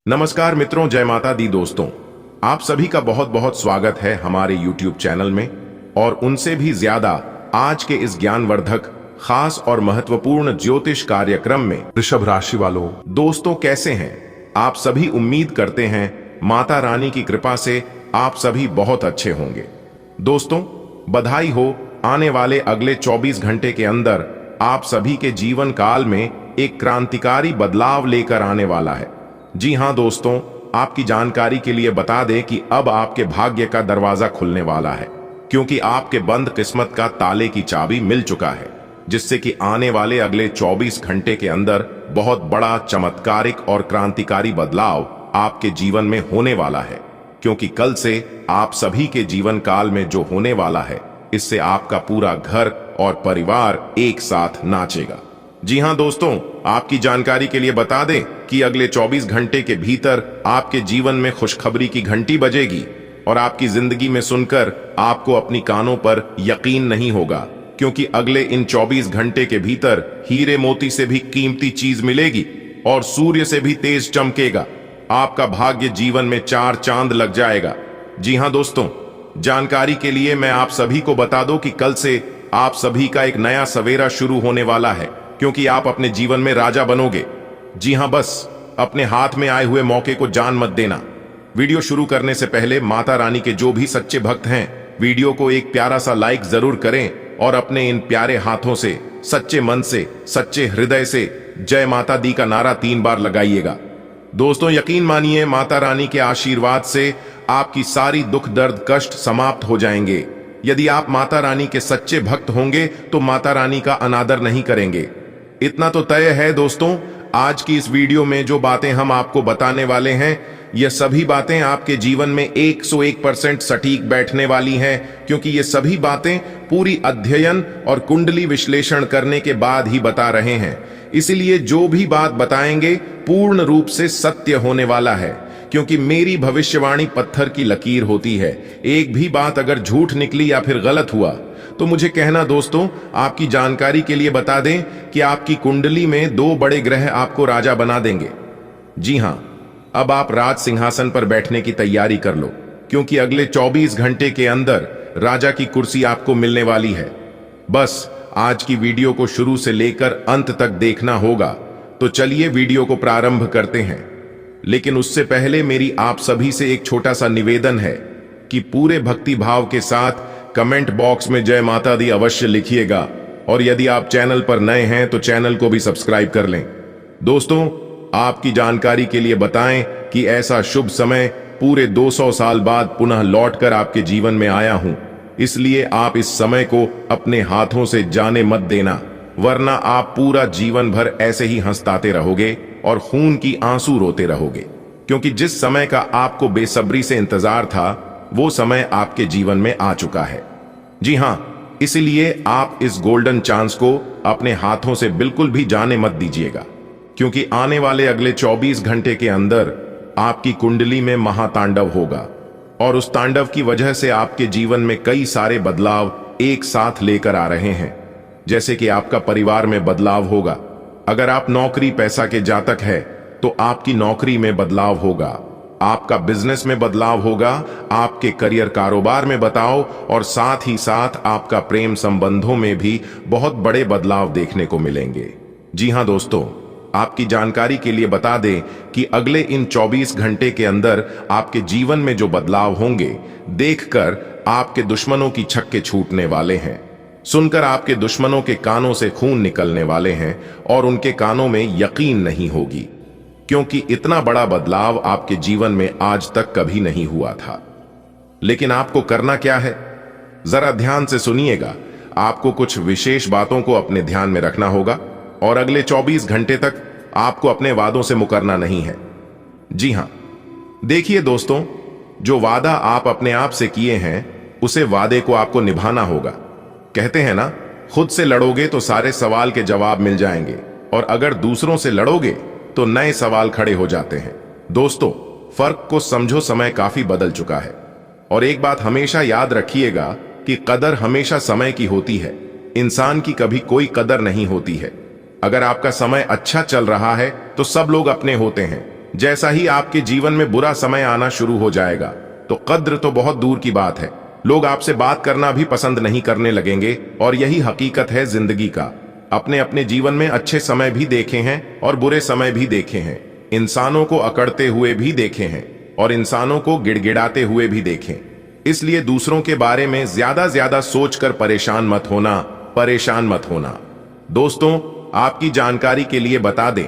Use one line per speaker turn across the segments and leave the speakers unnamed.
नमस्कार मित्रों, जय माता दी। दोस्तों, आप सभी का बहुत बहुत स्वागत है हमारे YouTube चैनल में। और उनसे भी ज्यादा आज के इस ज्ञानवर्धक, खास और महत्वपूर्ण ज्योतिष कार्यक्रम में
वृषभ राशि वालों,
दोस्तों कैसे हैं आप सभी। उम्मीद करते हैं माता रानी की कृपा से आप सभी बहुत अच्छे होंगे। दोस्तों, बधाई हो, आने वाले अगले 24 घंटे के अंदर आप सभी के जीवन काल में एक क्रांतिकारी बदलाव लेकर आने वाला है। जी हां दोस्तों, आपकी जानकारी के लिए बता दें कि अब आपके भाग्य का दरवाजा खुलने वाला है, क्योंकि आपके बंद किस्मत का ताले की चाबी मिल चुका है, जिससे कि आने वाले अगले 24 घंटे के अंदर बहुत बड़ा चमत्कारिक और क्रांतिकारी बदलाव आपके जीवन में होने वाला है। क्योंकि कल से आप सभी के जीवन काल में जो होने वाला है, इससे आपका पूरा घर और परिवार एक साथ नाचेगा। जी हां दोस्तों, आपकी जानकारी के लिए बता दें कि अगले 24 घंटे के भीतर आपके जीवन में खुशखबरी की घंटी बजेगी और आपकी जिंदगी में सुनकर आपको अपनी कानों पर यकीन नहीं होगा, क्योंकि अगले इन 24 घंटे के भीतर हीरे मोती से भी कीमती चीज मिलेगी और सूर्य से भी तेज चमकेगा। आपका भाग्य जीवन में 4 चांद लग जाएगा। जी हां दोस्तों, जानकारी के लिए मैं आप सभी को बता दूं कि कल से आप सभी का एक नया सवेरा शुरू होने वाला है, क्योंकि आप अपने जीवन में राजा बनोगे। जी हां, बस अपने हाथ में आए हुए मौके को जान मत देना। वीडियो शुरू करने से पहले माता रानी के जो भी सच्चे भक्त हैं, वीडियो को एक प्यारा सा लाइक जरूर करें और अपने इन प्यारे हाथों से, सच्चे मन से, सच्चे हृदय से जय माता दी का नारा 3 बार लगाइएगा। दोस्तों, यकीन मानिए, माता रानी के आशीर्वाद से आपकी सारी दुख दर्द कष्ट समाप्त हो जाएंगे। यदि आप माता रानी के सच्चे भक्त होंगे तो माता रानी का अनादर नहीं करेंगे। इतना तो तय है दोस्तों, आज की इस वीडियो में जो बातें हम आपको बताने वाले हैं, ये सभी बातें आपके जीवन में 101% सटीक बैठने वाली हैं, क्योंकि ये सभी बातें पूरी अध्ययन और कुंडली विश्लेषण करने के बाद ही बता रहे हैं। इसलिए जो भी बात बताएंगे पूर्ण रूप से सत्य होने वाला है, क्योंकि मेरी भविष्यवाणी पत्थर की लकीर होती है। एक भी बात अगर झूठ निकली या फिर गलत हुआ तो मुझे कहना। दोस्तों, आपकी जानकारी के लिए बता दें कि आपकी कुंडली में 2 बड़े ग्रह आपको राजा बना देंगे। जी हां, अब आप राज सिंहासन पर बैठने की तैयारी कर लो, क्योंकि अगले 24 घंटे के अंदर राजा की कुर्सी आपको मिलने वाली है। बस आज की वीडियो को शुरू से लेकर अंत तक देखना होगा। तो चलिए वीडियो को प्रारंभ करते हैं। लेकिन उससे पहले मेरी आप सभी से एक छोटा सा निवेदन है कि पूरे भक्ति भाव के साथ कमेंट बॉक्स में जय माता दी अवश्य लिखिएगा, और यदि आप चैनल पर नए हैं तो चैनल को भी सब्सक्राइब कर लें। दोस्तों, आपकी जानकारी के लिए बताएं कि ऐसा शुभ समय पूरे 200 साल बाद पुनः लौटकर आपके जीवन में आया हूं, इसलिए आप इस समय को अपने हाथों से जाने मत देना, वरना आप पूरा जीवन भर ऐसे ही हंसताते रहोगे और खून की आंसू रोते रहोगे। क्योंकि जिस समय का आपको बेसब्री से इंतजार था, वो समय आपके जीवन में आ चुका है। जी हां, इसलिए आप इस गोल्डन चांस को अपने हाथों से बिल्कुल भी जाने मत दीजिएगा, क्योंकि आने वाले अगले 24 घंटे के अंदर आपकी कुंडली में महातांडव होगा, और उस तांडव की वजह से आपके जीवन में कई सारे बदलाव एक साथ लेकर आ रहे हैं। जैसे कि आपका परिवार में बदलाव होगा। अगर आप नौकरी पैसा के जातक है तो आपकी नौकरी में बदलाव होगा, आपका बिजनेस में बदलाव होगा, आपके करियर कारोबार में बदलाव, और साथ ही साथ आपका प्रेम संबंधों में भी बहुत बड़े बदलाव देखने को मिलेंगे। जी हां दोस्तों, आपकी जानकारी के लिए बता दें कि अगले इन 24 घंटे के अंदर आपके जीवन में जो बदलाव होंगे, देखकर आपके दुश्मनों की छक्के छूटने वाले हैं, सुनकर आपके दुश्मनों के कानों से खून निकलने वाले हैं और उनके कानों में यकीन नहीं होगी, क्योंकि इतना बड़ा बदलाव आपके जीवन में आज तक कभी नहीं हुआ था। लेकिन आपको करना क्या है, जरा ध्यान से सुनिएगा। आपको कुछ विशेष बातों को अपने ध्यान में रखना होगा, और अगले 24 घंटे तक आपको अपने वादों से मुकरना नहीं है। जी हां, देखिए दोस्तों, जो वादा आप अपने आप से किए हैं, उसे वादे को आपको निभाना होगा। कहते हैं ना, खुद से लड़ोगे तो सारे सवाल के जवाब मिल जाएंगे, और अगर दूसरों से लड़ोगे तो नए सवाल खड़े हो जाते हैं। दोस्तों, फर्क को समझो, समय काफी बदल चुका है। और एक बात हमेशा याद रखिएगा कि कदर हमेशा समय की होती है, इंसान की कभी कोई कदर नहीं होती है। अगर आपका समय अच्छा चल रहा है तो सब लोग अपने होते हैं, जैसा ही आपके जीवन में बुरा समय आना शुरू हो जाएगा तो कद्र तो बहुत दूर की बात है, लोग आपसे बात करना भी पसंद नहीं करने लगेंगे। और यही हकीकत है जिंदगी का। अपने अपने जीवन में अच्छे समय भी देखे हैं और बुरे समय भी देखे हैं, इंसानों को अकड़ते हुए भी देखे हैं और इंसानों को गिड़गिड़ाते हुए भी देखें। इसलिए दूसरों के बारे में ज्यादा सोचकर परेशान मत होना। दोस्तों, आपकी जानकारी के लिए बता दें,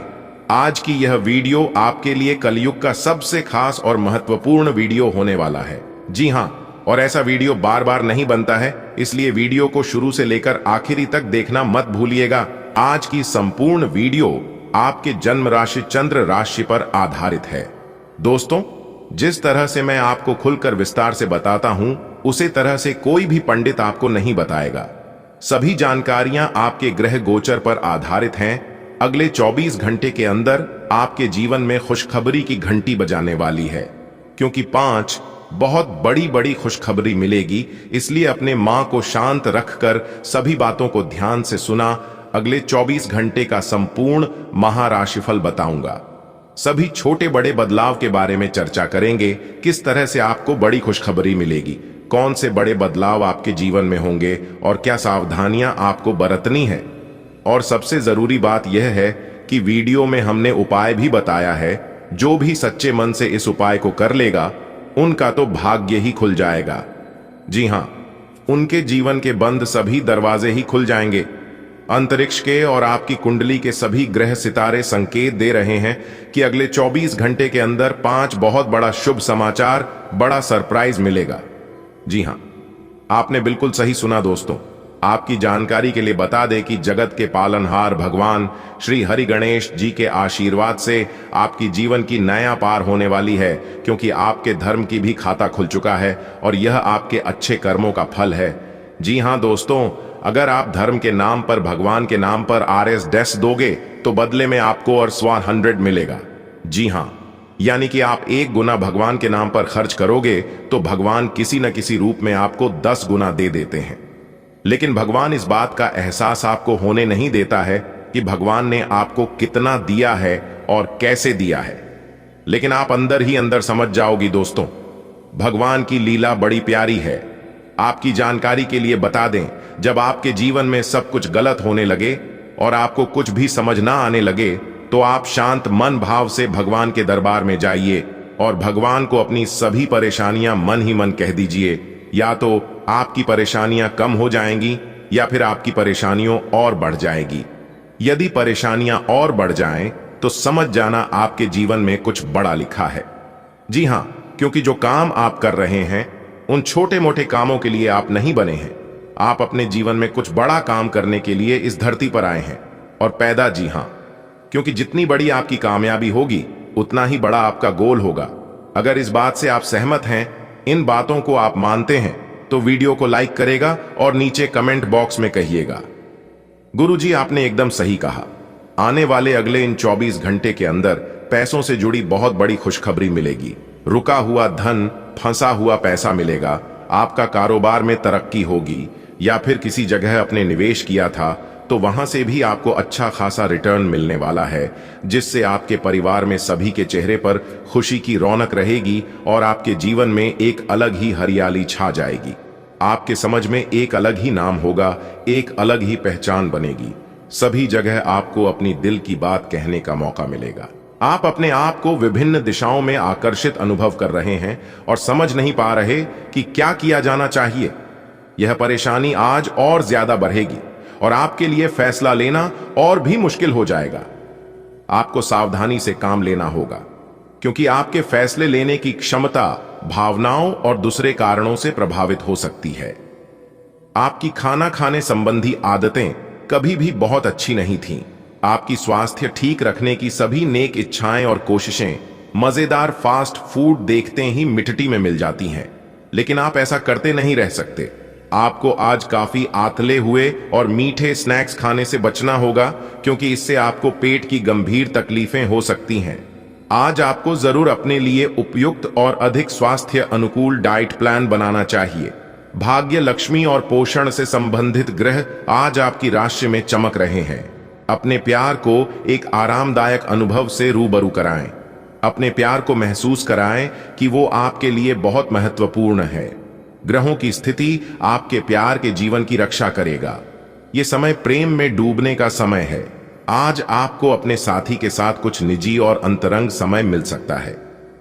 आज की यह वीडियो आपके लिए कलयुग का सबसे खास और महत्वपूर्ण वीडियो होने वाला है। जी हां, और ऐसा वीडियो बार बार नहीं बनता है, इसलिए वीडियो को शुरू से लेकर आखिरी तक देखना मत भूलिएगा। आज की संपूर्ण वीडियो आपके जन्म राशि चंद्र राशि पर आधारित है। दोस्तों, जिस तरह से मैं आपको खुलकर विस्तार से बताता हूं, उसी तरह से कोई भी पंडित आपको नहीं बताएगा। सभी जानकारियां आपके ग्रह गोचर पर आधारित हैं। अगले 24 घंटे के अंदर आपके जीवन में खुशखबरी की घंटी बजाने वाली है, क्योंकि 5 बहुत बड़ी खुशखबरी मिलेगी। इसलिए अपने मां को शांत रखकर सभी बातों को ध्यान से सुना। अगले 24 घंटे का संपूर्ण महाराशिफल बताऊंगा। सभी छोटे बड़े बदलाव के बारे में चर्चा करेंगे। किस तरह से आपको बड़ी खुशखबरी मिलेगी, कौन से बड़े बदलाव आपके जीवन में होंगे और क्या सावधानियां आपको बरतनी है। और सबसे जरूरी बात यह है कि वीडियो में हमने उपाय भी बताया है। जो भी सच्चे मन से इस उपाय को कर लेगा, उनका तो भाग्य ही खुल जाएगा। जी हां, उनके जीवन के बंद सभी दरवाजे ही खुल जाएंगे। अंतरिक्ष के और आपकी कुंडली के सभी ग्रह सितारे संकेत दे रहे हैं कि अगले 24 घंटे के अंदर 5 बहुत बड़ा शुभ समाचार, बड़ा सरप्राइज मिलेगा। जी हां, आपने बिल्कुल सही सुना दोस्तों। आपकी जानकारी के लिए बता दें कि जगत के पालनहार भगवान श्री हरि गणेश जी के आशीर्वाद से आपकी जीवन की नया पार होने वाली है, क्योंकि आपके धर्म की भी खाता खुल चुका है और यह आपके अच्छे कर्मों का फल है। जी हां दोस्तों, अगर आप धर्म के नाम पर, भगवान के नाम पर RS दोगे तो बदले में आपको और 100 मिलेगा। जी हां, यानी कि आप 1 गुना भगवान के नाम पर खर्च करोगे तो भगवान किसी न किसी रूप में आपको 10 गुना दे देते हैं। लेकिन भगवान इस बात का एहसास आपको होने नहीं देता है कि भगवान ने आपको कितना दिया है और कैसे दिया है। लेकिन आप अंदर ही अंदर समझ जाओगी दोस्तों, भगवान की लीला बड़ी प्यारी है। आपकी जानकारी के लिए बता दें, जब आपके जीवन में सब कुछ गलत होने लगे और आपको कुछ भी समझ ना आने लगे, तो आप शांत मन भाव से भगवान के दरबार में जाइए और भगवान को अपनी सभी परेशानियां मन ही मन कह दीजिए। या तो आपकी परेशानियां कम हो जाएंगी या फिर आपकी परेशानियों और बढ़ जाएगी। यदि परेशानियां और बढ़ जाएं तो समझ जाना आपके जीवन में कुछ बड़ा लिखा है। जी हां, क्योंकि जो काम आप कर रहे हैं, उन छोटे मोटे कामों के लिए आप नहीं बने हैं। आप अपने जीवन में कुछ बड़ा काम करने के लिए इस धरती पर आए हैं और पैदा। जी हां, क्योंकि जितनी बड़ी आपकी कामयाबी होगी, उतना ही बड़ा आपका गोल होगा। अगर इस बात से आप सहमत हैं, इन बातों को आप मानते हैं, तो वीडियो को लाइक करेगा और नीचे कमेंट बॉक्स में कहिएगा, गुरुजी आपने एकदम सही कहा। आने वाले अगले इन 24 घंटे के अंदर पैसों से जुड़ी बहुत बड़ी खुशखबरी मिलेगी। रुका हुआ धन, फंसा हुआ पैसा मिलेगा। आपका कारोबार में तरक्की होगी, या फिर किसी जगह अपने निवेश किया था तो वहां से भी आपको अच्छा खासा रिटर्न मिलने वाला है, जिससे आपके परिवार में सभी के चेहरे पर खुशी की रौनक रहेगी और आपके जीवन में एक अलग ही हरियाली छा जाएगी। आपके समझ में एक अलग ही नाम होगा, एक अलग ही पहचान बनेगी। सभी जगह आपको अपनी दिल की बात कहने का मौका मिलेगा। आप अपने आप को विभिन्न दिशाओं में आकर्षित अनुभव कर रहे हैं और समझ नहीं पा रहे कि क्या किया जाना चाहिए। यह परेशानी आज और ज्यादा बढ़ेगी और आपके लिए फैसला लेना और भी मुश्किल हो जाएगा। आपको सावधानी से काम लेना होगा, क्योंकि आपके फैसले लेने की क्षमता भावनाओं और दूसरे कारणों से प्रभावित हो सकती है। आपकी खाना खाने संबंधी आदतें कभी भी बहुत अच्छी नहीं थीं। आपकी स्वास्थ्य ठीक रखने की सभी नेक इच्छाएं और कोशिशें मजेदार फास्ट फूड देखते ही मिट्टी में मिल जाती हैं, लेकिन आप ऐसा करते नहीं रह सकते। आपको आज काफी आतले हुए और मीठे स्नैक्स खाने से बचना होगा, क्योंकि इससे आपको पेट की गंभीर तकलीफें हो सकती हैं। आज आपको जरूर अपने लिए उपयुक्त और अधिक स्वास्थ्य अनुकूल डाइट प्लान बनाना चाहिए। भाग्य, लक्ष्मी और पोषण से संबंधित ग्रह आज आपकी राशि में चमक रहे हैं। अपने प्यार को एक आरामदायक अनुभव से रूबरू कराएं। अपने प्यार को महसूस कराएं कि वो आपके लिए बहुत महत्वपूर्ण है। ग्रहों की स्थिति आपके प्यार के जीवन की रक्षा करेगा। ये समय प्रेम में डूबने का समय है। आज आपको अपने साथी के साथ कुछ निजी और अंतरंग समय मिल सकता है।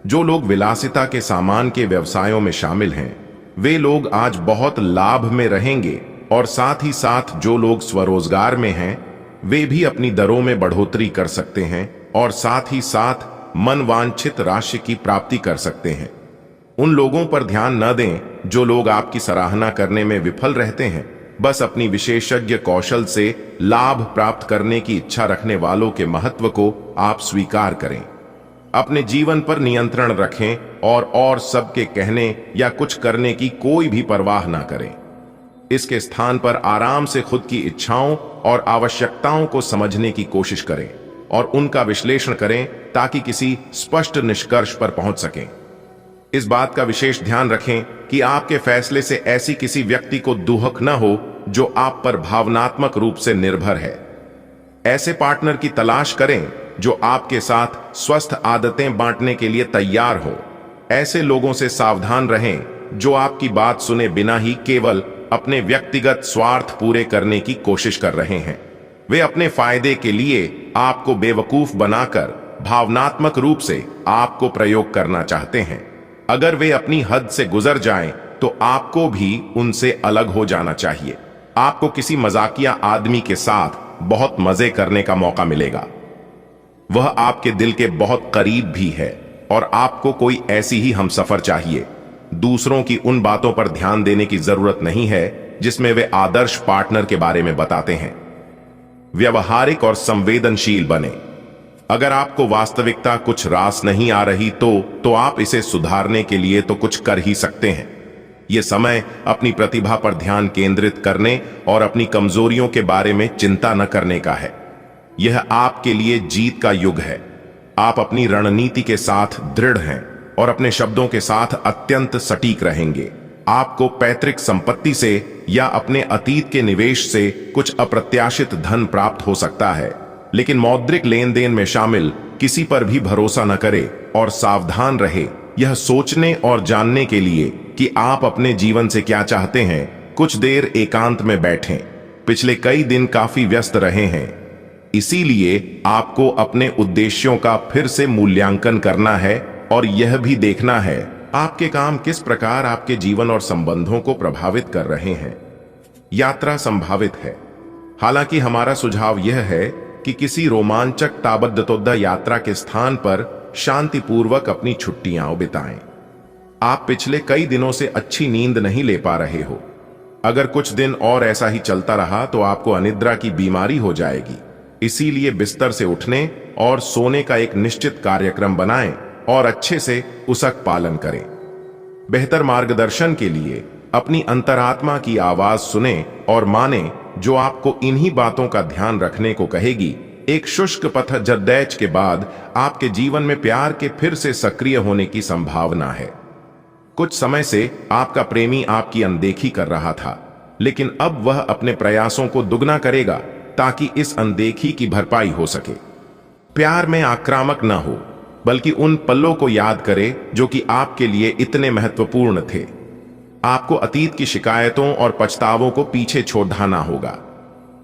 जो लोग विलासिता के सामान के व्यवसायों में शामिल हैं, वे लोग आज बहुत लाभ में रहेंगे और साथ ही साथ जो लोग स्वरोजगार में हैं, वे भी अपनी दरों में बढ़ोतरी कर सकते हैं और साथ ही साथ मनवांछित राशि की प्राप्ति कर सकते हैं। उन लोगों पर ध्यान न दें जो लोग आपकी सराहना करने में विफल रहते हैं। बस अपनी विशेषज्ञ कौशल से लाभ प्राप्त करने की इच्छा रखने वालों के महत्व को आप स्वीकार करें। अपने जीवन पर नियंत्रण रखें और सबके कहने या कुछ करने की कोई भी परवाह ना करें। इसके स्थान पर आराम से खुद की इच्छाओं और आवश्यकताओं को समझने की कोशिश करें और उनका विश्लेषण करें ताकि किसी स्पष्ट निष्कर्ष पर पहुंच सकें। इस बात का विशेष ध्यान रखें कि आपके फैसले से ऐसी किसी व्यक्ति को दुहक न हो जो आप पर भावनात्मक रूप से निर्भर है। ऐसे पार्टनर की तलाश करें जो आपके साथ स्वस्थ आदतें बांटने के लिए तैयार हो। ऐसे लोगों से सावधान रहें जो आपकी बात सुने बिना ही केवल अपने व्यक्तिगत स्वार्थ पूरे करने की कोशिश कर रहे हैं। वे अपने फायदे के लिए आपको बेवकूफ बनाकर भावनात्मक रूप से आपको प्रयोग करना चाहते हैं। अगर वे अपनी हद से गुजर जाएं, तो आपको भी उनसे अलग हो जाना चाहिए। आपको किसी मजाकिया आदमी के साथ बहुत मजे करने का मौका मिलेगा। वह आपके दिल के बहुत करीब भी है और आपको कोई ऐसी ही हमसफर चाहिए। दूसरों की उन बातों पर ध्यान देने की जरूरत नहीं है जिसमें वे आदर्श पार्टनर के बारे में बताते हैं। व्यवहारिक और संवेदनशील बने। अगर आपको वास्तविकता कुछ रास नहीं आ रही तो आप इसे सुधारने के लिए तो कुछ कर ही सकते हैं। यह समय अपनी प्रतिभा पर ध्यान केंद्रित करने और अपनी कमजोरियों के बारे में चिंता न करने का है। यह आपके लिए जीत का युग है। आप अपनी रणनीति के साथ दृढ़ हैं और अपने शब्दों के साथ अत्यंत सटीक रहेंगे। आपको पैतृक संपत्ति से या अपने अतीत के निवेश से कुछ अप्रत्याशित धन प्राप्त हो सकता है, लेकिन मौद्रिक लेन देन में शामिल किसी पर भी भरोसा न करें और सावधान रहे यह सोचने और जानने के लिए कि आप अपने जीवन से क्या चाहते हैं। कुछ देर एकांत में बैठें। पिछले कई दिन काफी व्यस्त रहे हैं, इसीलिए आपको अपने उद्देश्यों का फिर से मूल्यांकन करना है और यह भी देखना है आपके काम किस प्रकार आपके जीवन और संबंधों को प्रभावित कर रहे हैं। यात्रा संभावित है, हालांकि हमारा सुझाव यह है कि किसी रोमांचक ताबड़तोड़ यात्रा के स्थान पर शांतिपूर्वक अपनी छुट्टियां बिताएं। आप पिछले कई दिनों से अच्छी नींद नहीं ले पा रहे हो। अगर कुछ दिन और ऐसा ही चलता रहा तो आपको अनिद्रा की बीमारी हो जाएगी। इसीलिए बिस्तर से उठने और सोने का एक निश्चित कार्यक्रम बनाएं और अच्छे से उसका पालन करें। बेहतर मार्गदर्शन के लिए अपनी अंतरात्मा की आवाज सुने और माने जो आपको इन्हीं बातों का ध्यान रखने को कहेगी। एक शुष्क पथजदैच के बाद आपके जीवन में प्यार के फिर से सक्रिय होने की संभावना है। कुछ समय से आपका प्रेमी आपकी अनदेखी कर रहा था, लेकिन अब वह अपने प्रयासों को दुगना करेगा ताकि इस अनदेखी की भरपाई हो सके। प्यार में आक्रामक न हो, बल्कि उन पलों को याद करे जो कि आपके लिए इतने महत्वपूर्ण थे। आपको अतीत की शिकायतों और पछतावों को पीछे छोड़ना होगा।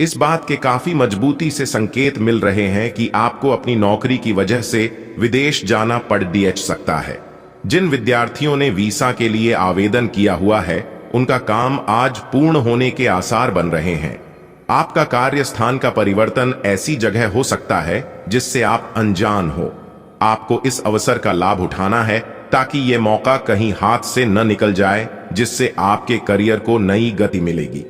इस बात के काफी मजबूती से संकेत मिल रहे हैं कि आपको अपनी नौकरी की वजह से विदेश जाना पड़ सकता है। जिन विद्यार्थियों ने वीसा के लिए आवेदन किया हुआ है, उनका काम आज पूर्ण होने के आसार बन रहे हैं। आपका कार्य स्थान का परिवर्तन ऐसी जगह हो सकता है जिससे आप अनजान हो। आपको इस अवसर का लाभ उठाना है ताकि यह मौका कहीं हाथ से न निकल जाए, जिससे आपके करियर को नई गति मिलेगी।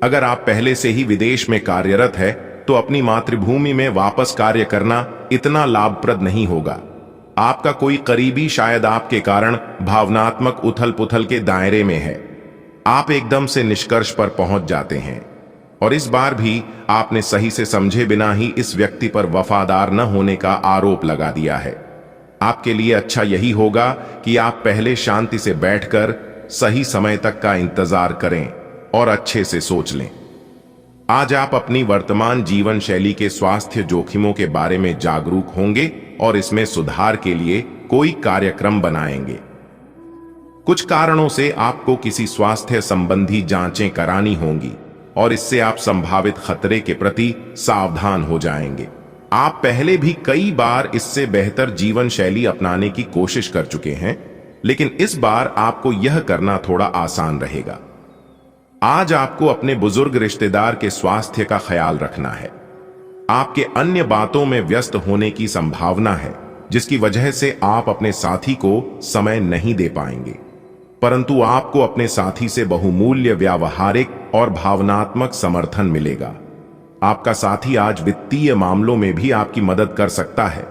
अगर आप पहले से ही विदेश में कार्यरत है तो अपनी मातृभूमि में वापस कार्य करना इतना लाभप्रद नहीं होगा। आपका कोई करीबी शायद आपके कारण भावनात्मक उथल पुथल के दायरे में है। आप एकदम से निष्कर्ष पर पहुंच जाते हैं और इस बार भी आपने सही से समझे बिना ही इस व्यक्ति पर वफादार न होने का आरोप लगा दिया है। आपके लिए अच्छा यही होगा कि आप पहले शांति से बैठकर सही समय तक का इंतजार करें और अच्छे से सोच लें। आज आप अपनी वर्तमान जीवन शैली के स्वास्थ्य जोखिमों के बारे में जागरूक होंगे और इसमें सुधार के लिए कोई कार्यक्रम बनाएंगे। कुछ कारणों से आपको किसी स्वास्थ्य संबंधी जांचें करानी होंगी और इससे आप संभावित खतरे के प्रति सावधान हो जाएंगे। आप पहले भी कई बार इससे बेहतर जीवन शैली अपनाने की कोशिश कर चुके हैं, लेकिन इस बार आपको यह करना थोड़ा आसान रहेगा। आज आपको अपने बुजुर्ग रिश्तेदार के स्वास्थ्य का ख्याल रखना है। आपके अन्य बातों में व्यस्त होने की संभावना है, जिसकी वजह से आप अपने साथी को समय नहीं दे पाएंगे, परंतु आपको अपने साथी से बहुमूल्य व्यावहारिक और भावनात्मक समर्थन मिलेगा। आपका साथी आज वित्तीय मामलों में भी आपकी मदद कर सकता है,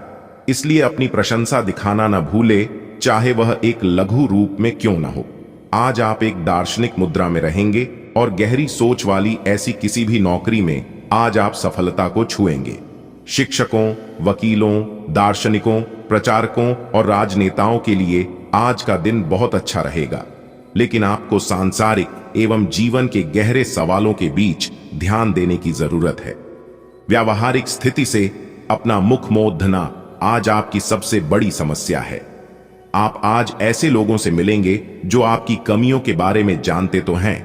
इसलिए अपनी प्रशंसा दिखाना न भूले, चाहे वह एक लघु रूप में क्यों न हो। आज आप एक दार्शनिक मुद्रा में रहेंगे और गहरी सोच वाली ऐसी किसी भी नौकरी में आज आप सफलता को छुएंगे। शिक्षकों, वकीलों, दार्शनिकों, प्रचारकों और राजनेताओं के लिए आज का दिन बहुत अच्छा रहेगा, लेकिन आपको सांसारिक एवं जीवन के गहरे सवालों के बीच ध्यान देने की जरूरत है। व्यावहारिक स्थिति से अपना मुख मोड़ना आज आपकी सबसे बड़ी समस्या है। आप आज ऐसे लोगों से मिलेंगे जो आपकी कमियों के बारे में जानते तो हैं,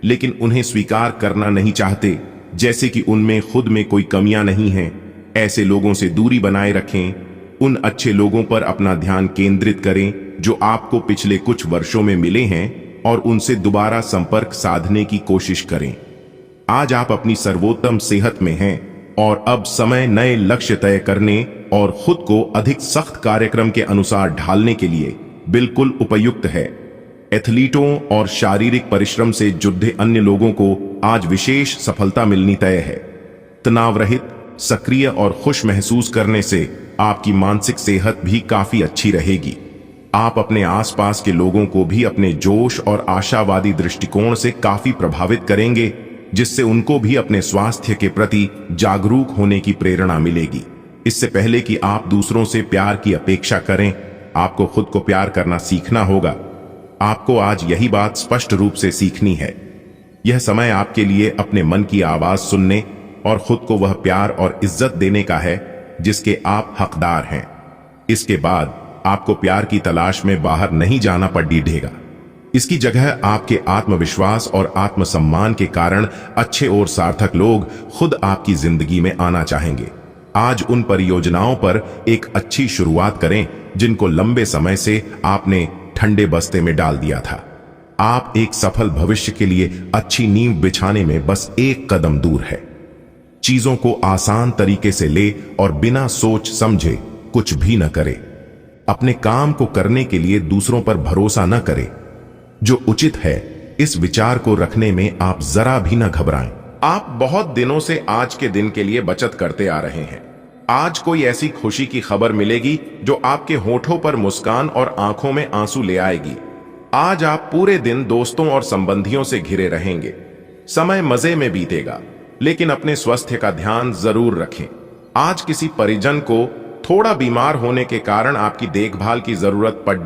लेकिन उन्हें स्वीकार करना नहीं चाहते, जैसे कि उनमें खुद में कोई कमियां नहीं हैं। ऐसे लोगों से दूरी बनाए रखें। उन अच्छे लोगों पर अपना ध्यान केंद्रित करें जो आपको पिछले कुछ वर्षों में मिले हैं और उनसे दोबारा संपर्क साधने की कोशिश करें। आज आप अपनी सर्वोत्तम सेहत में हैं और अब समय नए लक्ष्य तय करने और खुद को अधिक सख्त कार्यक्रम के अनुसार ढालने के लिए बिल्कुल उपयुक्त है। एथलीटों और शारीरिक परिश्रम से जुड़े अन्य लोगों को आज विशेष सफलता मिलनी तय है। तनाव रहित, सक्रिय और खुश महसूस करने से आपकी मानसिक सेहत भी काफी अच्छी रहेगी। आप अपने आसपास के लोगों को भी अपने जोश और आशावादी दृष्टिकोण से काफी प्रभावित करेंगे, जिससे उनको भी अपने स्वास्थ्य के प्रति जागरूक होने की प्रेरणा मिलेगी। इससे पहले कि आप दूसरों से प्यार की अपेक्षा करें, आपको खुद को प्यार करना सीखना होगा। आपको आज यही बात स्पष्ट रूप से सीखनी है। यह समय आपके लिए अपने मन की आवाज सुनने और खुद को वह प्यार और इज्जत देने का है जिसके आप हकदार हैं। इसके बाद आपको प्यार की तलाश में बाहर नहीं जाना पड़ेगा। इसकी जगह आपके आत्मविश्वास और आत्मसम्मान के कारण अच्छे और सार्थक लोग खुद आपकी जिंदगी में आना चाहेंगे। आज उन परियोजनाओं पर एक अच्छी शुरुआत करें जिनको लंबे समय से आपने ठंडे बस्ते में डाल दिया था। आप एक सफल भविष्य के लिए अच्छी नींव बिछाने में बस एक कदम दूर है। चीजों को आसान तरीके से ले और बिना सोच समझे कुछ भी न करे। अपने काम को करने के लिए दूसरों पर भरोसा न करे। जो उचित है, इस विचार को रखने में आप जरा भी न घबराएं। आप बहुत दिनों से आज के दिन के लिए बचत करते आ रहे हैं। आज कोई ऐसी खुशी की खबर मिलेगी जो आपके होठों पर मुस्कान और आंखों में आंसू ले आएगी। आज आप पूरे दिन दोस्तों और संबंधियों से घिरे रहेंगे। समय मजे में बीतेगा, लेकिन अपने स्वास्थ्य का ध्यान जरूर रखें। आज किसी परिजन को थोड़ा बीमार होने के कारण आपकी देखभाल की जरूरत पड़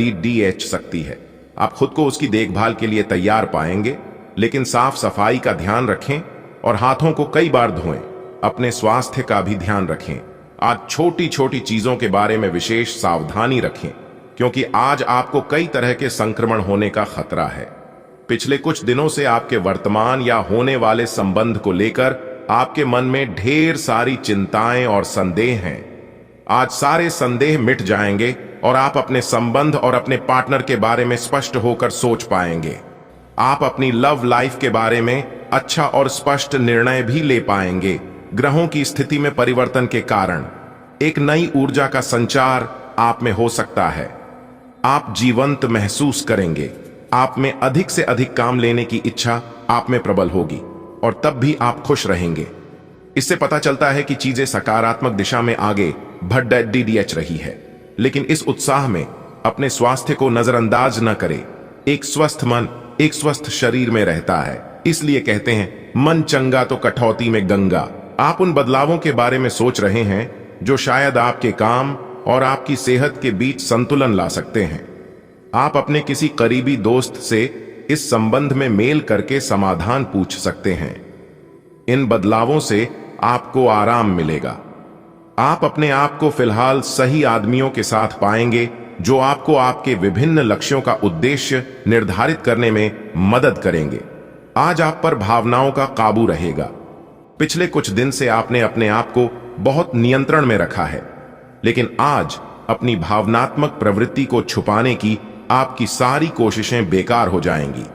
सकती है। आप खुद को उसकी देखभाल के लिए तैयार पाएंगे, लेकिन साफ सफाई का ध्यान रखें और हाथों को कई बार धोएं। अपने स्वास्थ्य का भी ध्यान रखें। आज छोटी छोटी चीजों के बारे में विशेष सावधानी रखें, क्योंकि आज आपको कई तरह के संक्रमण होने का खतरा है। पिछले कुछ दिनों से आपके वर्तमान या होने वाले संबंध को लेकर आपके मन में ढेर सारी चिंताएं और संदेह हैं। आज सारे संदेह मिट जाएंगे और आप अपने संबंध और अपने पार्टनर के बारे में स्पष्ट होकर सोच पाएंगे। आप अपनी लव लाइफ के बारे में अच्छा और स्पष्ट निर्णय भी ले पाएंगे। ग्रहों की स्थिति में परिवर्तन के कारण एक नई ऊर्जा का संचार आप में हो सकता है। आप जीवंत महसूस करेंगे। आप में अधिक से अधिक काम लेने की इच्छा आप में प्रबल होगी और तब भी आप खुश रहेंगे। इससे पता चलता है कि चीजें सकारात्मक दिशा में आगे बढ़ रही है, लेकिन इस उत्साह में अपने स्वास्थ्य को नजरअंदाज न करें। एक स्वस्थ मन एक स्वस्थ शरीर में रहता है। इसलिए कहते हैं, मन चंगा तो कठौती में गंगा। आप उन बदलावों के बारे में सोच रहे हैं जो शायद आपके काम और आपकी सेहत के बीच संतुलन ला सकते हैं। आप अपने किसी करीबी दोस्त से इस संबंध में मेल करके समाधान पूछ सकते हैं। इन बदलावों से आपको आराम मिलेगा। आप अपने आप को फिलहाल सही आदमियों के साथ पाएंगे जो आपको आपके विभिन्न लक्ष्यों का उद्देश्य निर्धारित करने में मदद करेंगे। आज आप पर भावनाओं का काबू रहेगा। पिछले कुछ दिन से आपने अपने आप को बहुत नियंत्रण में रखा है, लेकिन आज अपनी भावनात्मक प्रवृत्ति को छुपाने की आपकी सारी कोशिशें बेकार हो जाएंगी।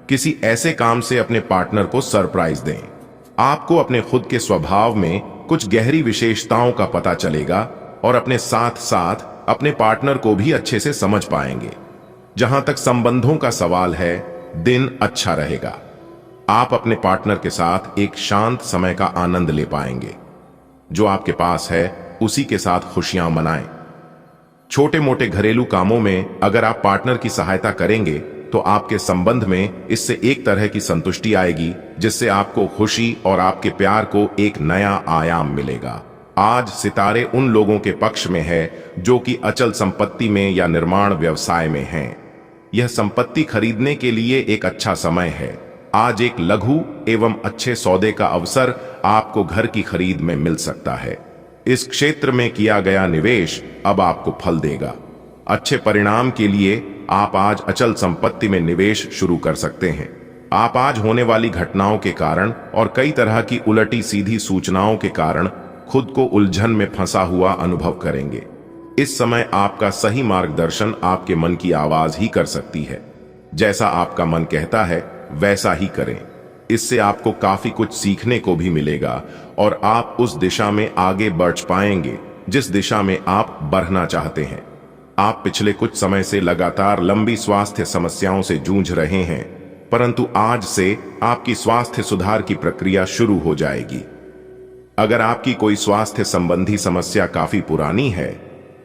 किसी ऐसे काम से अपने पार्टनर को सरप्राइज दें। आपको अपने खुद के स्वभाव में कुछ गहरी विशेषताओं का पता चलेगा और अपने साथ साथ अपने पार्टनर को भी अच्छे से समझ पाएंगे। जहां तक संबंधों का सवाल है, दिन अच्छा रहेगा। आप अपने पार्टनर के साथ एक शांत समय का आनंद ले पाएंगे। जो आपके पास है उसी के साथ खुशियां मनाएं। छोटे मोटे घरेलू कामों में अगर आप पार्टनर की सहायता करेंगे तो आपके संबंध में इससे एक तरह की संतुष्टि आएगी, जिससे आपको खुशी और आपके प्यार को एक नया आयाम मिलेगा। आज सितारे उन लोगों के पक्ष में है जो कि अचल संपत्ति में या निर्माण व्यवसाय में हैं। यह संपत्ति खरीदने के लिए एक अच्छा समय है। आज एक लघु एवं अच्छे सौदे का अवसर आपको घर की खरीद में मिल सकता है। इस क्षेत्र में किया गया निवेश अब आपको फल देगा। अच्छे परिणाम के लिए आप आज अचल संपत्ति में निवेश शुरू कर सकते हैं। आप आज होने वाली घटनाओं के कारण और कई तरह की उलटी सीधी सूचनाओं के कारण खुद को उलझन में फंसा हुआ अनुभव करेंगे। इस समय आपका सही मार्गदर्शन आपके मन की आवाज ही कर सकती है। जैसा आपका मन कहता है वैसा ही करें। इससे आपको काफी कुछ सीखने को भी मिलेगा और आप उस दिशा में आगे बढ़ पाएंगे जिस दिशा में आप बढ़ना चाहते हैं। आप पिछले कुछ समय से लगातार लंबी स्वास्थ्य समस्याओं से जूझ रहे हैं, परंतु आज से आपकी स्वास्थ्य सुधार की प्रक्रिया शुरू हो जाएगी। अगर आपकी कोई स्वास्थ्य संबंधी समस्या काफी पुरानी है,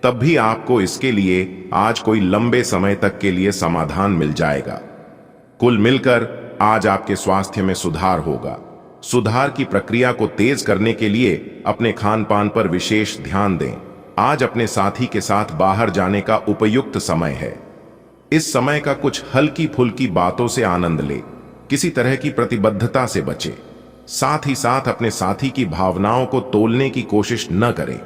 तब भी आपको इसके लिए आज कोई लंबे समय तक के लिए समाधान मिल जाएगा। कुल मिलकर आज आपके स्वास्थ्य में सुधार होगा। सुधार की प्रक्रिया को तेज करने के लिए अपने खान पान पर विशेष ध्यान दें। आज अपने साथी के साथ बाहर जाने का उपयुक्त समय है। इस समय का कुछ हल्की फुल्की बातों से आनंद ले। किसी तरह की प्रतिबद्धता से बचे। साथ ही साथ अपने साथी की भावनाओं को तोलने की कोशिश न करें।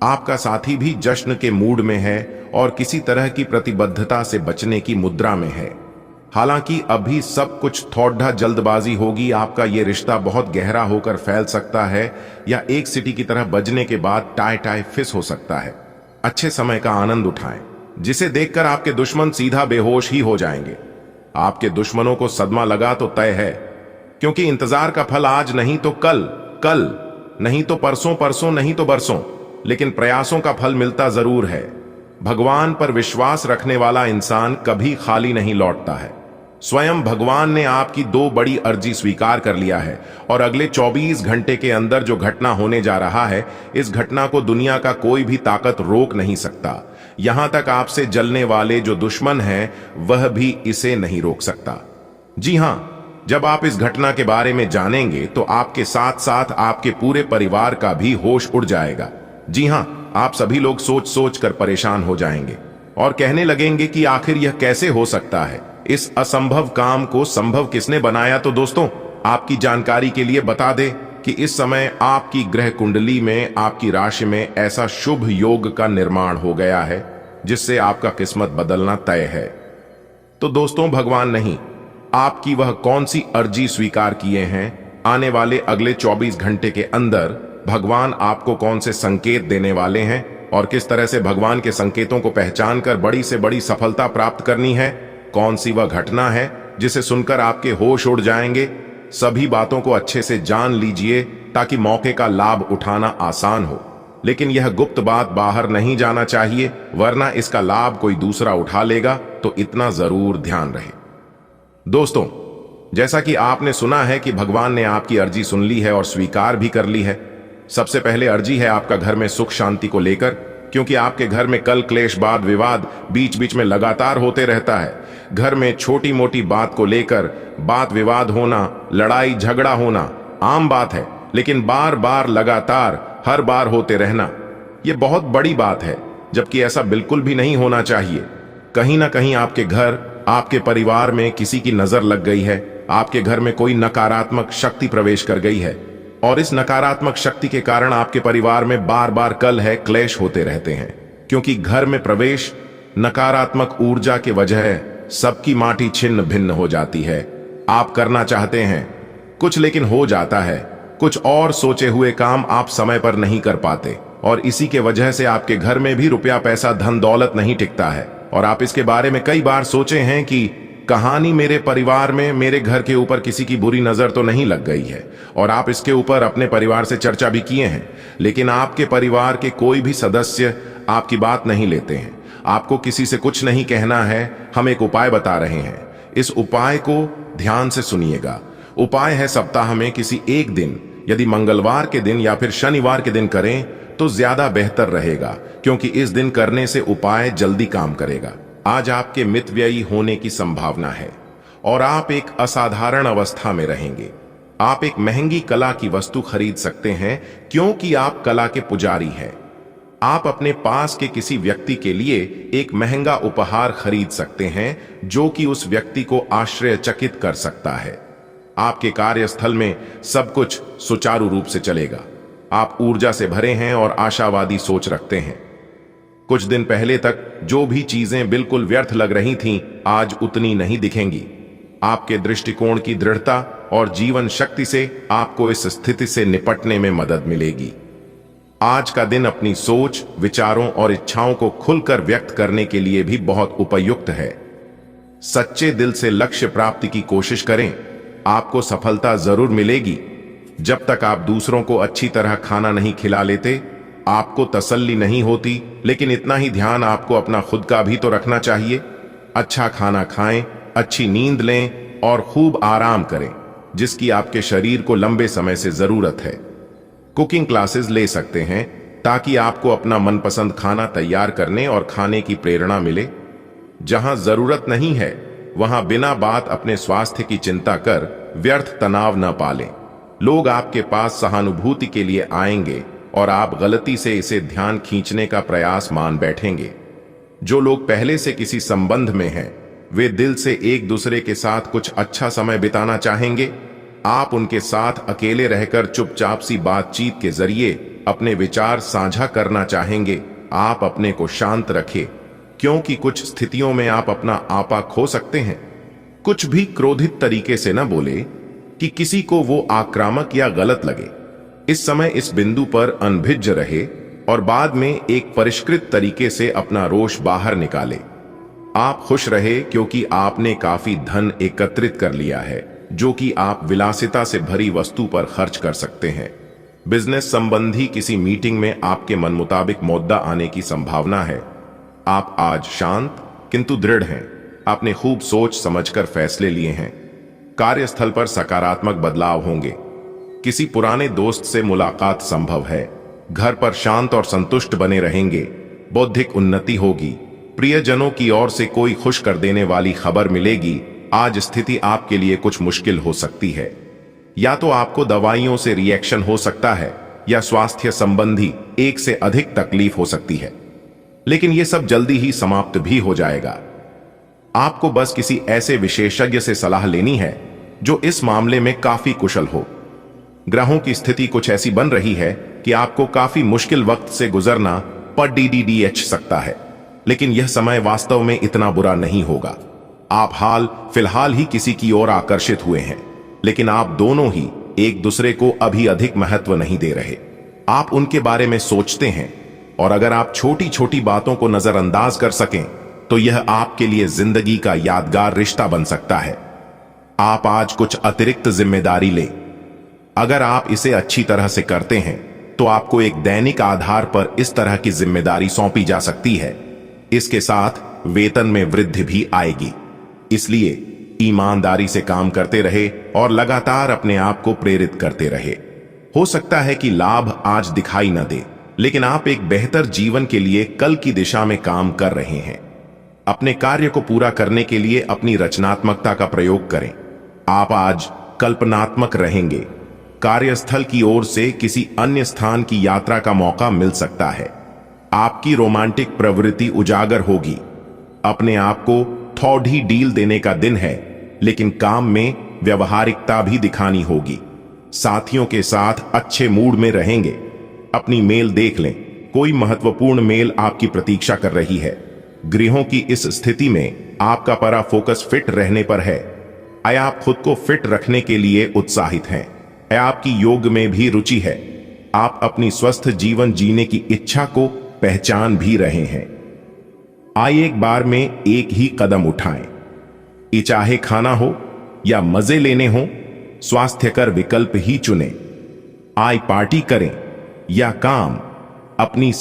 आपका साथी भी जश्न के मूड में है और किसी तरह की प्रतिबद्धता से बचने की मुद्रा में है। हालांकि अभी सब कुछ थोड़ा जल्दबाजी होगी। आपका यह रिश्ता बहुत गहरा होकर फैल सकता है या एक सीटी की तरह बजने के बाद टाई टाई फिस हो सकता है। अच्छे समय का आनंद उठाएं, जिसे देखकर आपके दुश्मन सीधा बेहोश ही हो जाएंगे। आपके दुश्मनों को सदमा लगा तो तय है, क्योंकि इंतजार का फल आज नहीं तो कल, कल नहीं तो परसों, परसों नहीं तो बरसों, लेकिन प्रयासों का फल मिलता जरूर है। भगवान पर विश्वास रखने वाला इंसान कभी खाली नहीं लौटता है। स्वयं भगवान ने आपकी 2 बड़ी अर्जी स्वीकार कर लिया है और अगले 24 घंटे के अंदर जो घटना होने जा रहा है, इस घटना को दुनिया का कोई भी ताकत रोक नहीं सकता। यहां तक आपसे जलने वाले जो दुश्मन हैं, वह भी इसे नहीं रोक सकता। जी हां, जब आप इस घटना के बारे में जानेंगे तो आपके साथ साथ आपके पूरे परिवार का भी होश उड़ जाएगा। जी हां, आप सभी लोग सोच सोच कर परेशान हो जाएंगे और कहने लगेंगे कि आखिर यह कैसे हो सकता है। इस असंभव काम को संभव किसने बनाया? तो दोस्तों, आपकी जानकारी के लिए बता दें कि इस समय आपकी ग्रह कुंडली में आपकी राशि में ऐसा शुभ योग का निर्माण हो गया है जिससे आपका किस्मत बदलना तय है। तो दोस्तों, भगवान नहीं, आपकी वह कौन सी अर्जी स्वीकार किए हैं? आने वाले अगले 24 घंटे के अंदर भगवान आपको कौन से संकेत देने वाले हैं और किस तरह से भगवान के संकेतों को पहचान कर बड़ी से बड़ी सफलता प्राप्त करनी है? कौन सी वह घटना है जिसे सुनकर आपके होश उड़ जाएंगे? सभी बातों को अच्छे से जान लीजिए ताकि मौके का लाभ उठाना आसान हो। लेकिन यह गुप्त बात बाहर नहीं जाना चाहिए, वरना इसका लाभ कोई दूसरा उठा लेगा, तो इतना जरूर ध्यान रहे। दोस्तों, जैसा कि आपने सुना है कि भगवान ने आपकी अर्जी सुन ली है और स्वीकार भी कर ली है। सबसे पहले अर्जी है आपका घर में सुख शांति को लेकर, क्योंकि आपके घर में कल क्लेश, वाद विवाद बीच बीच में लगातार होते रहता है। घर में छोटी मोटी बात को लेकर बात विवाद होना, लड़ाई झगड़ा होना आम बात है, लेकिन बार बार लगातार हर बार होते रहना यह बहुत बड़ी बात है, जबकि ऐसा बिल्कुल भी नहीं होना चाहिए। कहीं ना कहीं आपके घर, आपके परिवार में किसी की नजर लग गई है। आपके घर में कोई नकारात्मक शक्ति प्रवेश कर गई है और इस नकारात्मक शक्ति के कारण आपके परिवार में बार बार कलह, क्लेश होते रहते हैं, क्योंकि घर में प्रवेश नकारात्मक ऊर्जा के वजह सबकी माटी छिन्न भिन्न हो जाती है। आप करना चाहते हैं कुछ लेकिन हो जाता है। कुछ और सोचे हुए काम आप समय पर नहीं कर पाते और इसी के वजह से आपके घर में भी रुपया पैसा धन दौलत नहीं टिकता है। और आप इसके बारे में कई बार सोचे हैं कि कहानी मेरे परिवार में मेरे घर के ऊपर किसी की बुरी नजर तो नहीं लग गई है, और आप इसके ऊपर अपने परिवार से चर्चा भी किए हैं, लेकिन आपके परिवार के कोई भी सदस्य आपकी बात नहीं लेते हैं। आपको किसी से कुछ नहीं कहना है। हम एक उपाय बता रहे हैं, इस उपाय को ध्यान से सुनिएगा। उपाय है सप्ताह में किसी एक दिन, यदि मंगलवार के दिन या फिर शनिवार के दिन करें तो ज्यादा बेहतर रहेगा, क्योंकि इस दिन करने से उपाय जल्दी काम करेगा। आज आपके मितव्ययी होने की संभावना है और आप एक असाधारण अवस्था में रहेंगे। आप एक महंगी कला की वस्तु खरीद सकते हैं क्योंकि आप कला के पुजारी हैं। आप अपने पास के किसी व्यक्ति के लिए एक महंगा उपहार खरीद सकते हैं जो कि उस व्यक्ति को आश्चर्यचकित कर सकता है। आपके कार्यस्थल में सब कुछ सुचारू रूप से चलेगा। आप ऊर्जा से भरे हैं और आशावादी सोच रखते हैं। कुछ दिन पहले तक जो भी चीजें बिल्कुल व्यर्थ लग रही थीं, आज उतनी नहीं दिखेंगी। आपके दृष्टिकोण की दृढ़ता और जीवन शक्ति से आपको इस स्थिति से निपटने में मदद मिलेगी। आज का दिन अपनी सोच, विचारों और इच्छाओं को खुलकर व्यक्त करने के लिए भी बहुत उपयुक्त है। सच्चे दिल से लक्ष्य प्राप्ति की कोशिश करें, आपको सफलता जरूर मिलेगी। जब तक आप दूसरों को अच्छी तरह खाना नहीं खिला लेते, आपको तसल्ली नहीं होती, लेकिन इतना ही ध्यान आपको अपना खुद का भी तो रखना चाहिए। अच्छा खाना खाएं, अच्छी नींद लें और खूब आराम करें, जिसकी आपके शरीर को लंबे समय से जरूरत है। कुकिंग क्लासेस ले सकते हैं ताकि आपको अपना मनपसंद खाना तैयार करने और खाने की प्रेरणा मिले। जहां जरूरत नहीं है वहां बिना बात अपने स्वास्थ्य की चिंता कर व्यर्थ तनाव न पालें। लोग आपके पास सहानुभूति के लिए आएंगे और आप गलती से इसे ध्यान खींचने का प्रयास मान बैठेंगे। जो लोग पहले से किसी संबंध में हैं, वे दिल से एक दूसरे के साथ कुछ अच्छा समय बिताना चाहेंगे। आप उनके साथ अकेले रहकर चुपचाप सी बातचीत के जरिए अपने विचार साझा करना चाहेंगे। आप अपने को शांत रखें, क्योंकि कुछ स्थितियों में आप अपना आपा खो सकते हैं। कुछ भी क्रोधित तरीके से न बोले कि किसी को वो आक्रामक या गलत लगे। इस समय इस बिंदु पर अनभिज्ञ रहे और बाद में एक परिष्कृत तरीके से अपना रोष बाहर निकाले। आप खुश रहे क्योंकि आपने काफी धन एकत्रित कर लिया है, जो कि आप विलासिता से भरी वस्तु पर खर्च कर सकते हैं। बिजनेस संबंधी किसी मीटिंग में आपके मन मुताबिक मुद्दा आने की संभावना है। आप आज शांत किंतु दृढ़ हैं। आपने खूब सोच समझकर फैसले लिए हैं। कार्यस्थल पर सकारात्मक बदलाव होंगे। किसी पुराने दोस्त से मुलाकात संभव है। घर पर शांत और संतुष्ट बने रहेंगे। बौद्धिक उन्नति होगी। प्रियजनों की ओर से कोई खुश कर देने वाली खबर मिलेगी। आज स्थिति आपके लिए कुछ मुश्किल हो सकती है। या तो आपको दवाइयों से रिएक्शन हो सकता है या स्वास्थ्य संबंधी एक से अधिक तकलीफ हो सकती है, लेकिन यह सब जल्दी ही समाप्त भी हो जाएगा। आपको बस किसी ऐसे विशेषज्ञ से सलाह लेनी है जो इस मामले में काफी कुशल हो। ग्रहों की स्थिति कुछ ऐसी बन रही है कि आपको काफी मुश्किल वक्त से गुजरना पड़ सकता है, लेकिन यह समय वास्तव में इतना बुरा नहीं होगा। आप फिलहाल ही किसी की ओर आकर्षित हुए हैं, लेकिन आप दोनों ही एक दूसरे को अभी अधिक महत्व नहीं दे रहे। आप उनके बारे में सोचते हैं, और अगर आप छोटी छोटी बातों को नजरअंदाज कर सकें तो यह आपके लिए जिंदगी का यादगार रिश्ता बन सकता है। आप आज कुछ अतिरिक्त जिम्मेदारी लें। अगर आप इसे अच्छी तरह से करते हैं तो आपको एक दैनिक आधार पर इस तरह की जिम्मेदारी सौंपी जा सकती है। इसके साथ वेतन में वृद्धि भी आएगी। इसलिए ईमानदारी से काम करते रहे और लगातार अपने आप को प्रेरित करते रहे। हो सकता है कि लाभ आज दिखाई न दे, लेकिन आप एक बेहतर जीवन के लिए कल की दिशा में काम कर रहे हैं। अपने कार्य को पूरा करने के लिए अपनी रचनात्मकता का प्रयोग करें। आप आज कल्पनात्मक रहेंगे। कार्यस्थल की ओर से किसी अन्य स्थान की यात्रा का मौका मिल सकता है। आपकी रोमांटिक प्रवृत्ति उजागर होगी। अपने आप को थोड़ी डील देने का दिन है, लेकिन काम में व्यवहारिकता भी दिखानी होगी। साथियों के साथ अच्छे मूड में रहेंगे। अपनी मेल देख लें, कोई महत्वपूर्ण मेल आपकी प्रतीक्षा कर रही है। गृहों की इस स्थिति में आपका पूरा फोकस फिट रहने पर है। या आप खुद को फिट रखने के लिए उत्साहित हैं, या आपकी योग में भी रुचि है, आप अपनी स्वस्थ जीवन जीने की इच्छा को पहचान भी रहे हैं। आइए एक बार में एक ही कदम उठाएं। ये चाहे खाना हो या मजे लेने हो, स्वास्थ्यकर विकल्प ही चुनें। आय पार्टी करें या काम अपनी